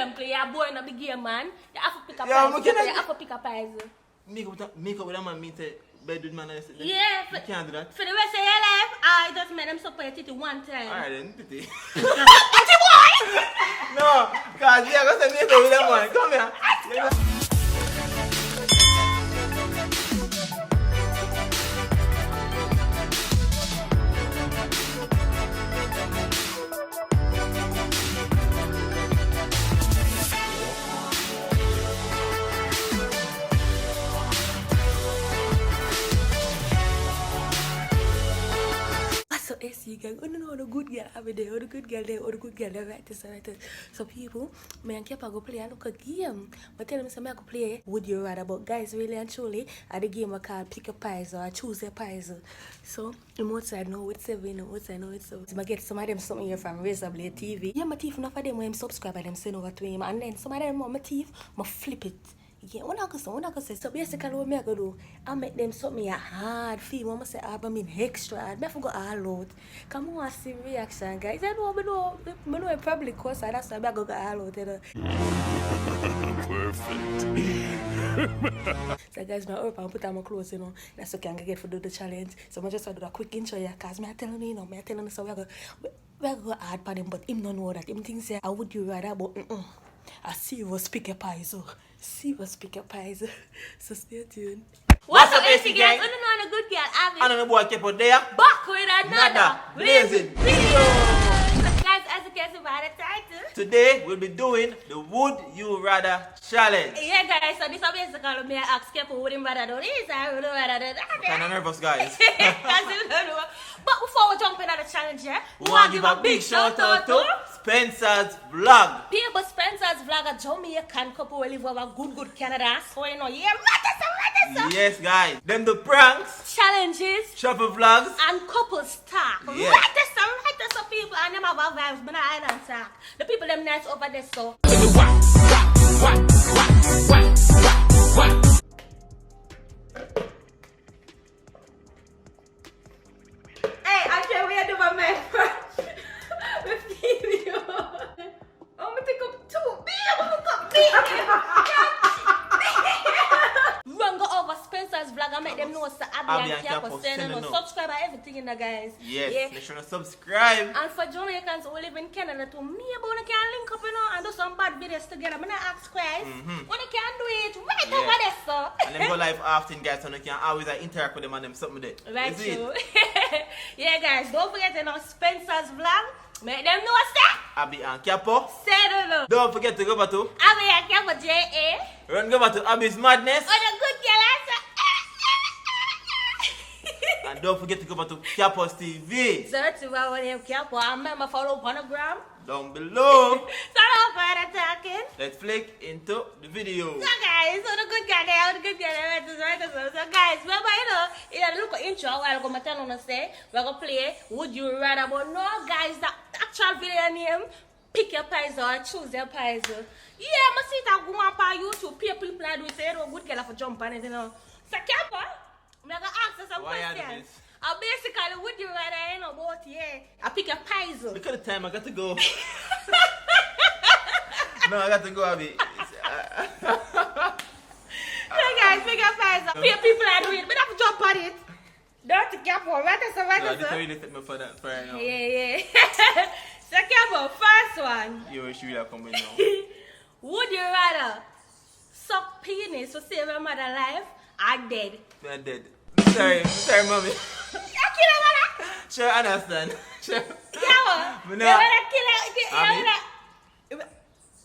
game play. You're boring of the game, man. You have to pick up Yeah, prize. but You have to pick up prize. Make up with a man, meet a bed with man and say, Yeah. you can't do that. For the rest of your life, I just made them support your titty one time. Alright then, titty. Titty boy! No, cause yeah, go say make up with a man. Come here. So SC gang, oh no, the good girl over there, or the good girl there, or the good girl there, right this, right this. So people, me and Kepa go play a look a game. But tell them some I go play Would You Rather, but guys really and truly at the game I call pick a pies or choose a pies. So the most I know it's 7, the most I know it's 7. So I get some of them something here from Razor Blade TV. Yeah, my teeth enough of them when I'm subscribe and them send over to him, and then some of them on my teeth, I flip it. Yeah, what I can say. So basically what me I go do, I make them something hard feel. When I say hard, I mean extra hard. I forgo all out. Come on, see reaction, guys. I know it probably cost, that's why I go all out. Perfect. So guys, my up and put on my clothes, That's okay I can get for do the challenge. So I just want to do a quick intro here, cause me I telling you, so we go hard for them, but him don't know that. Him thinks I would you rather, but I see you speak a pies. So stay tuned. What's up, AC gang? I don't know a good girl, Abby. I don't know boy kept out there. Back with another blazing video. So guys, as you can see by the title. Today we'll be doing the Would You Rather challenge. Yeah guys, so this is basically me ask Kepa would him rather do this, I would rather do that. Kinda nervous, guys. But before we jump into the challenge, We want to give a big shout out to Spencer's Vlog. people. Spencer's Vlog, a Jamaican couple who live over good Canada. So you know, yeah, what Yes, guys. Then the pranks, challenges travel vlogs. and couple talk. Yeah. Right there, some people and them have a vibes, but I don't talk. The people them nice over there, so. Hey, I can't wait to do my man first. With video. I'm gonna take up 2. I'm gonna take Run go over Spencer's Vlog and make them know so Abby and Kepa saying no. Subscribe and everything in the guys. Yes, Yeah. make sure to subscribe. And for Jamaicans who live in Canada too, me about can link up, and do some bad videos together. I'm not ask Christ. When you can do it right Yeah. over there, so. And then go live often, guys, so you can always interact with them and them something there. Right, Is it? true. Yeah, guys, don't forget to know Spencer's Vlog. Make them know what's that. Abby and Kepa. Say no. Don't forget to go back to Abby and Kepa J.A. run go back to Abby's Madness. Oh, the good girl answer. And don't forget to go back to Kepa's TV. Search about what you Kepa and remember follow on the gram. Down below. So don't further talking. Let's flick into the video. So guys, so the good guy there, the good guy there, so guys, remember, in a little intro, while I'm going to tell you, say, we're going to play Would You Rather, but no, guys, the actual video name, pick your pies or choose your pies. Yeah, I see that go up on YouTube, people do it, say, good girl for jump on it, So, Kepa, I'm going to ask you some Why are questions. this? Basically, would you rather, about, I pick your pies. Look at the time, I got to go. No, I got to go, Abby. So guys, pick your pies. People are doing it, but I have to jump on it. Don't get for right, No, this how you set me for that, for right now. Yeah. So Kepa, first one. You wish you would have come in now. Would you rather suck penis to save your mother life or dead? I'm dead. Sorry, mommy. You kill her mother? Sure, I understand. Sure. Yeah, Me you no. wanna kill her?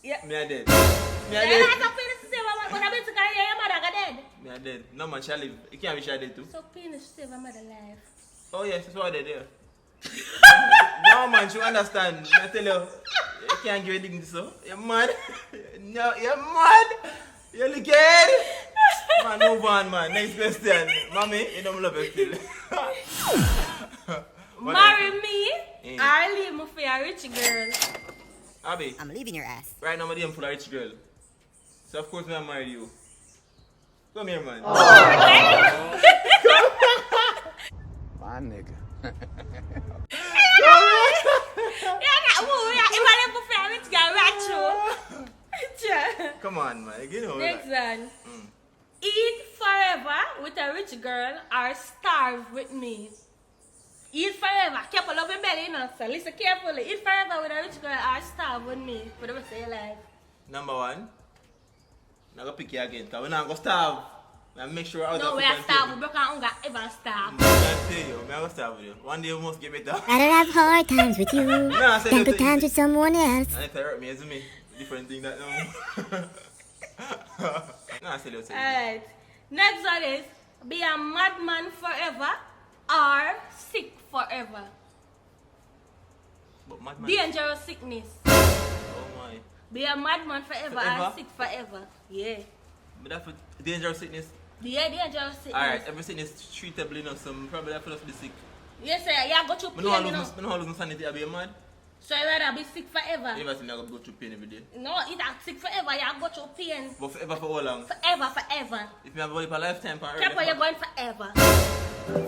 Yeah. Me a dead. You wanna suck penis to save your mother, but I basically your mother got dead. Me a dead. No man shall live. You can't be shall dead too. Suck penis to save your mother life. Oh yes, that's why they're there. No man, you understand. I tell you, you can't give a dignity so. You're mad. No, you're mad. You're scared. Man, move on, man. Next question. Mommy, you don't love it still. Marry me or leave me for a rich girl. Abby, I'm leaving your ass. right now I'm full of rich girl. So of course I'm marry you. Come here, man. My nigga. You're not moving. If I live for a rich girl, right through. Come on, man. You know Next that. one. Eat forever with a rich girl or starve with me. Eat forever. Keep a love your belly, you know. So listen carefully. Eat forever with a rich girl or starve with me for the rest of your life. Number one. I'm gonna pick you again. Because we're not gonna starve. And make sure No, we are starve. We can't ever starve. I'm gonna tell you. I'm gonna starve with you. One day we must get better. Rather have hard times with you I said than that good times with someone else. And if I hurt me, it's me. Different thing that no. No, I said it. Alright. Next one is be a madman forever or sick forever. But madman. Dangerous sickness. Oh my. Be a madman forever, Forever? or sick forever. Yeah. But that's for dangerous sickness. Yeah, dangerous sickness. Alright, every sickness is treatable enough, so I'm probably have to be sick. Yes, sir. You go through I pain, don't you know. want to lose my sanity, I'll be mad. So you rather be sick forever. You never think I'm going to go through pain every day. No, it's not sick forever. You go through pain. But forever for how long? Forever. If you have a lifetime, for Careful, you're going forever.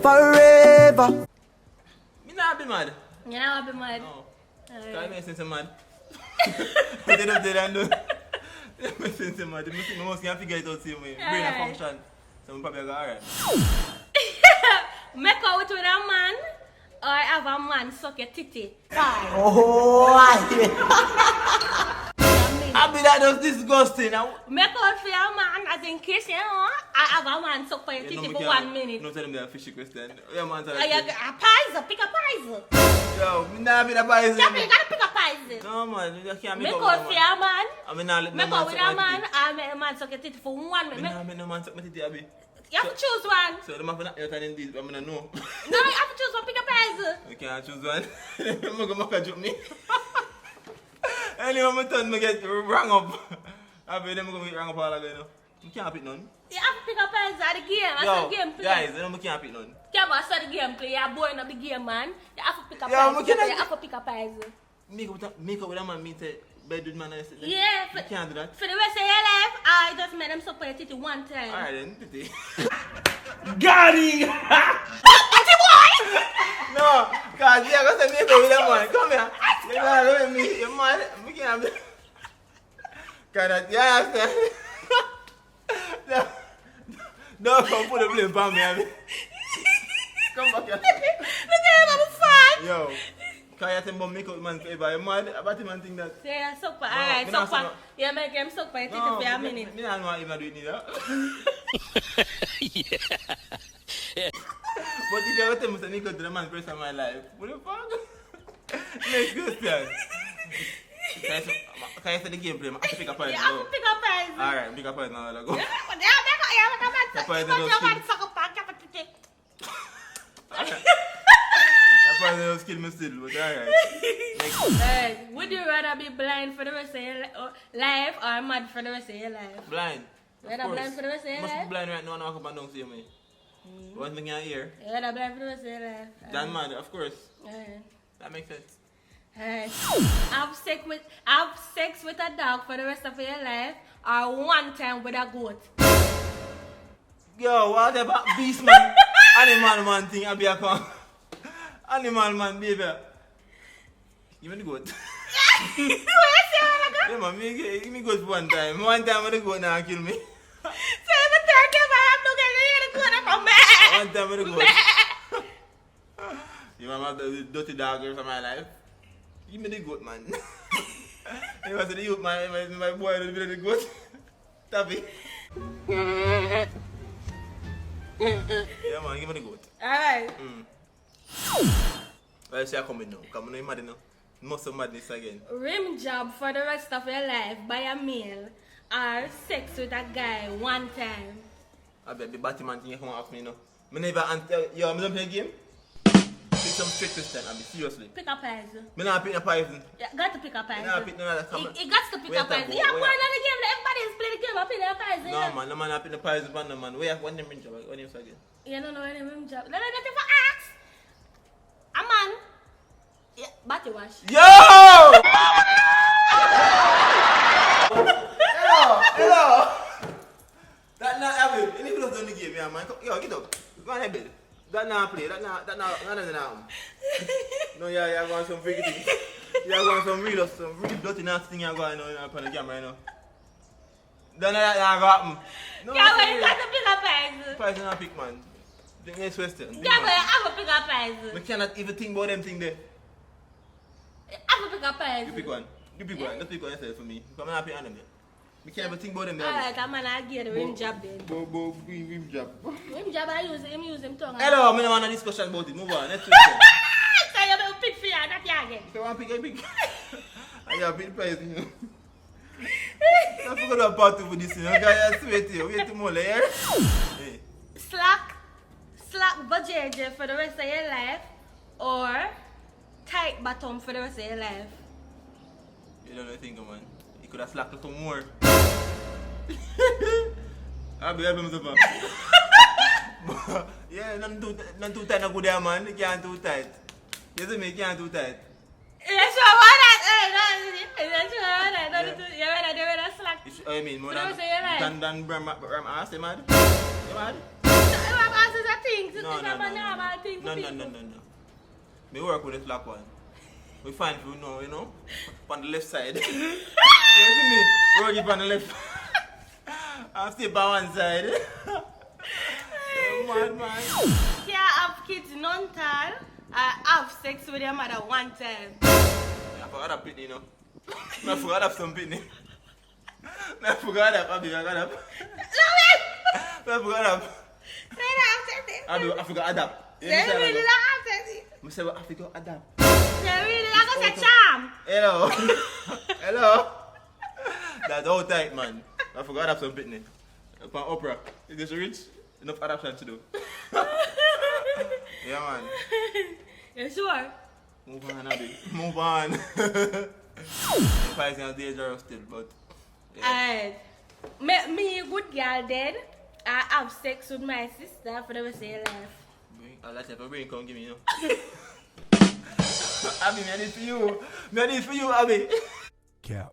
Forever. Me not be mad. You know what be mad? No. Alright. Can't make sense of mad. But they don't do that, no. They don't make sense of mad. I must can figure it out same way. Brain a Alright. function. So I'm probably go alright. Make out with a man or have a man suck your titty. Die. Oh, I be that was disgusting. Make out for your man as in case you know I have a man suck for your titty for 1 minute. No tell them that fishy question. Yeah, man. Pick a poison. Yo, me not be the poison. You gotta pick a poison. No man, you can't Make make out for your man. I mean, not let no Make man out with suck a my man titty. and make a man suck your titty for 1 Me minute. not make no man suck my titty, Abby. You have to choose one. So the man for not you telling this, I'm gonna know. No, you have to choose one. Pick a poison. I can't choose one. I'm gonna joke me. Anyway, my turn, I get rang up. I bet them gonna get rang up all again. You can't pick none. You have to pick a poison at the game. That's Yo, the game play. guys, I can't pick none. Yeah, but that's the game play. You're boring of the game, man. You have to pick a Yeah, poison. but can I- You have to pick a poison. Make up with a man, me say, bed with man, I say, Yeah, you can't do that. for the rest of your life, I just made them suck for your titty 1 time. Alright then, titty. got it. No, cause yeah, go say make up with a man. Come here. You can't do with me, you man. Me can't be. Cause that, yeah, understand? No, don't come put the blame on me, Abby. Come back here. Look at him, I'm fine. Yo, can you tell me make up with man forever? You mad about the man think that? Yeah, suck for, No, alright, me suck not for. suck. Yeah, make him suck for your titty No, for a minute. me don't want even do it neither. But if you ever tell me say make up to the man first of my life, what the fuck? Next question. Can you say the gameplay? I have to pick a point. You have to pick a poison. Alright, pick a point now. Go. Yeah, make a man suck. poison You don't want your kill. man suck up and get a titty. That point don't skill me still, but alright. Next. Alright, would you rather be blind for the rest of your life or mad for the rest of your life? Blind. Rather Of course. blind for the rest of your Must be life? blind right now and walk up and down see me. One thing I hear. You rather blind for the rest of your life? Dan mad, of course. Alright. That makes sense. Alright. Have sex with a dog for the rest of your life or 1 time with a goat? Yo, what about beast man? Animal man thing, I be a con. Animal man, baby. Give me the goat. What you say, Alaga? Yeah, man, give me goat for 1 time. 1 time with the goat now kill me. So the third time I have to get the goat from me. 1 time with the goat. You want the dirty dog for my life? Give me the goat, man. You want the youth, my boy, will be the goat. Tappy. Yeah, man, give me the goat. Alright. Well, see, I come in now. Come on, you mad now. Muscle madness again. Rim job for the rest of your life by a male or sex with a guy 1 time? I bet the Batman thing you come and ask me now. I never answer. Yo, I'm not playing game. Pick some straight question, I be seriously. Pick a poison. Me not pick a poison. You got to pick a Me poison. not pick no other comment. He got to pick Where a that poison. go? Yeah, Where boy, that- another game. Everybody is playing the game. I pick a poison. No man, no man not pick the poison ban no man. Where one name ring job? What name is again? You don't know any rim job. No, nothing for ask. A man. Yeah, body wash. Yo! Hello! That not happen. Any people done the game, yeah man. Yo, get up. Go on ahead, bed. That not play. That not No, yeah, going some freaky thing. Yeah, going some real dirty nasty thing you're going on the camera, you know. Don't that happen. No, Yeah, but you got to pick up prices. price not pick, man. The next question. Yeah, but I have to pick up prices. We cannot even think about them thing there. I have to pick up prices. You pick one. You pick one. Let's pick one yourself for me. Because I'm not picking them there. We can't even think about them there. Alright, I'm gonna get the rim job then. Rim job. Rim job, I use him tongue. Hello, I don't want a discussion about it. Move on. Next question. So you will pick for you, not you again. If you want to pick, I pick. I have been price, you know. I forgot about part 2 for this, you know. Guys, I swear to you. Wait till more later. Hey. Slack vajayjay for the rest of your life or tight bottom for the rest of your life. You don't know think, man. You could have slacked a little more. I'll be able to yeah, not too tight, not good there, man. You can't too tight. You see me, you can't too tight. Yes, I want that. That's what I want that. You want to slack. I mean, more For the rest of your life. than Bram ass, you mad? You mad? Ram ass is a thing. So No. think about normal thing for No. people. Me work with the slack one. We find people you know, on the left side. You see me? Roll it on the left. I'll stay by one side. Mad man. Can't have kids none time. Have sex with your mother one time. I forgot that pitney, you know. I forgot that some pitney. I forgot that, I forgot that. I forgot that. Say that after I forgot adapt. Say really like after it. I say I forgot adapt. Say really like I say charm. Hello. Hello. That's all tight, man. I forgot that some pitney. Upon opera. Is this rich? Enough adaptation to do. Yeah, man. You sure? Move on, Abby. Move on. Fighting are dangerous still, but. Yeah. Alright. Me a good girl dead. I have sex with my sister for the rest of your life. I'll let you have a brain come give me, you know. Abby, I need for you. I need for you, Abby. Cap.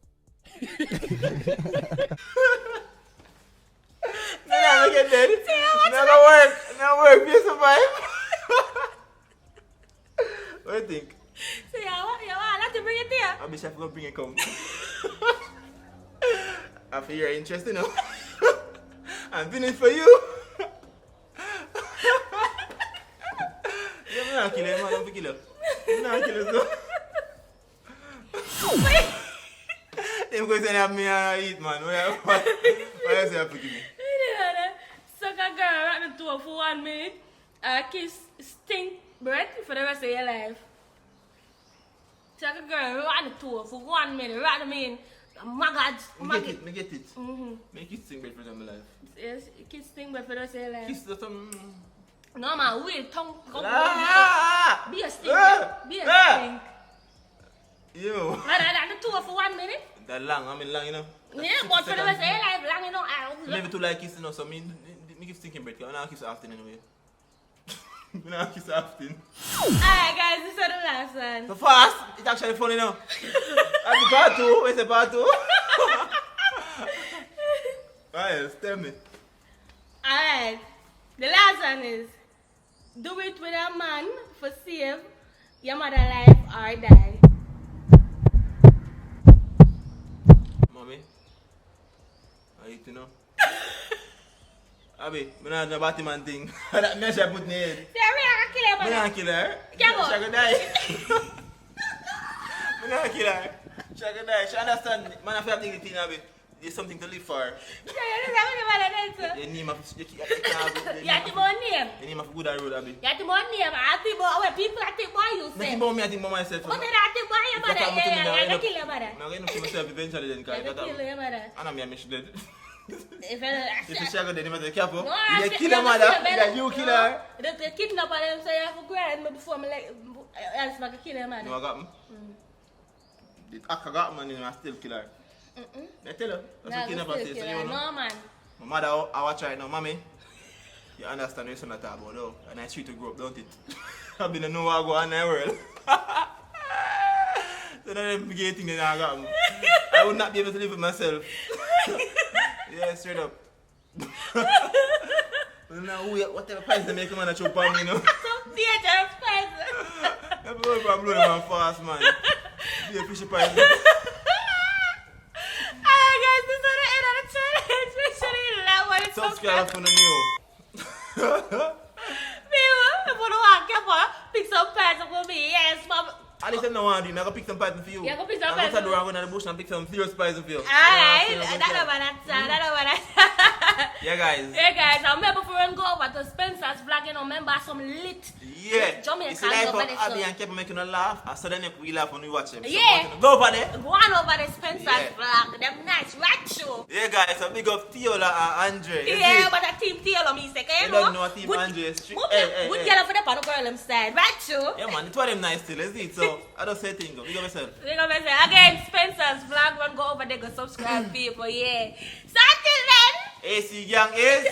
No, get dead. Never work. You survive. What do you think? So you want not to bring it here? Abby, chef gonna bring it come. I feel you're interested, you know. I'm doing it for you. I'm not killing man, I'm not killing. I'm not killing so. Them going to have me eat, man. What else you have to give me? Suck a girl right the door for 1 minute. Kiss stink breath for the rest of your life. Suck a girl right the door for 1 minute. Right, I mean, my God. Me get it. Make it sing bread for my life. Yes, kiss stink breath for the rest of your life. Kiss the some. No man, wait, tongue. Be a stink. Be a stink. Yo. Right, the door for 1 minute. That long, I mean long, you know. Yeah, but for the rest of your life, long, you know. Never too like kissing, you know, so me give stinking bread, because I don't kiss often anyway. I don't kiss often. Alright guys, this is the last one. So fast, it's actually funny now. I'll be part 2, where's the part 2? Alright, tell me. Alright, the last one is, do it with a man for save your mother life or die. Mommy, I eat, you know. Abby, I don't know about the man thing. That mess I put in the head. Say, I'm kill your I mother. don't kill her. Yeah, but- She gonna die. I don't kill her. She gonna die. She understand. Man, if you have dignity, Abby, there's something to live for. Say, you know what your mother did, sir? The name of You have to more name. the name of a good road, Abby. You have to more name. I think about where people I think about you, Nothing say. about me, I think about myself. But then I think about your mother. If that Yeah, happen to me now, you have to kill your mother. I'm going to kill myself eventually then, You because have to kill your mother. I know me, I'm dead. If If you shaggle, then you must be careful. No, You I kill your mother, then you kill her. The kidnapper them say you have to grind me before me like else I can kill your mother. You know what got me? The actor got me and I still kill her. I tell her. That's what kidnapper says. So you know. No man. My mother, I watch right now, mommy. You understand what you're talking about, though. And I treat to grow up, don't it? I've been a know what I go on in the world. So now I'm getting that I got me. I would not be able to live with myself. Yeah, straight up. Now, whatever price they make a man a chop on me, you know. So dangerous person. Everyone can blow them fast, man. Be a fishy price. Alright guys, this is the end of the channel. subscribe for the new. People, for the one, careful. Pick some pads for me. Yes, mom. At least I don't want to do. I'm going to pick some python for you. Yeah, go pick some I'm python. going to go around the bush and pick some serious python for you. Alright, Yeah, that over that. Yeah, guys. Hey guys, I remember before we go over to Spencer's vlog, you know, remember some lit Yeah. Jamaican You see, like over how there, Abby so. and kept making us laugh. I saw them we laugh when we watch them. So Yeah. go over there. Go on over to Spencer's Yeah. vlog, them nice rat show. Yeah, guys. So big up Tiola and Andre. You Yeah, see? but a team Taylor me say, you You know. don't know what team good, Andre is. Good, Hey, good hey. girl for the pan girl them side, right show. Yeah, man. It's one of them nice still, is it? So I don't say things. Big up yourself. We're gonna say again, Spencer's vlog, one go over there, go subscribe people, yeah. So until then, AC Gang is.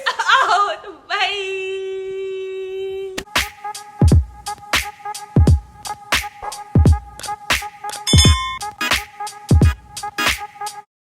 out, bye.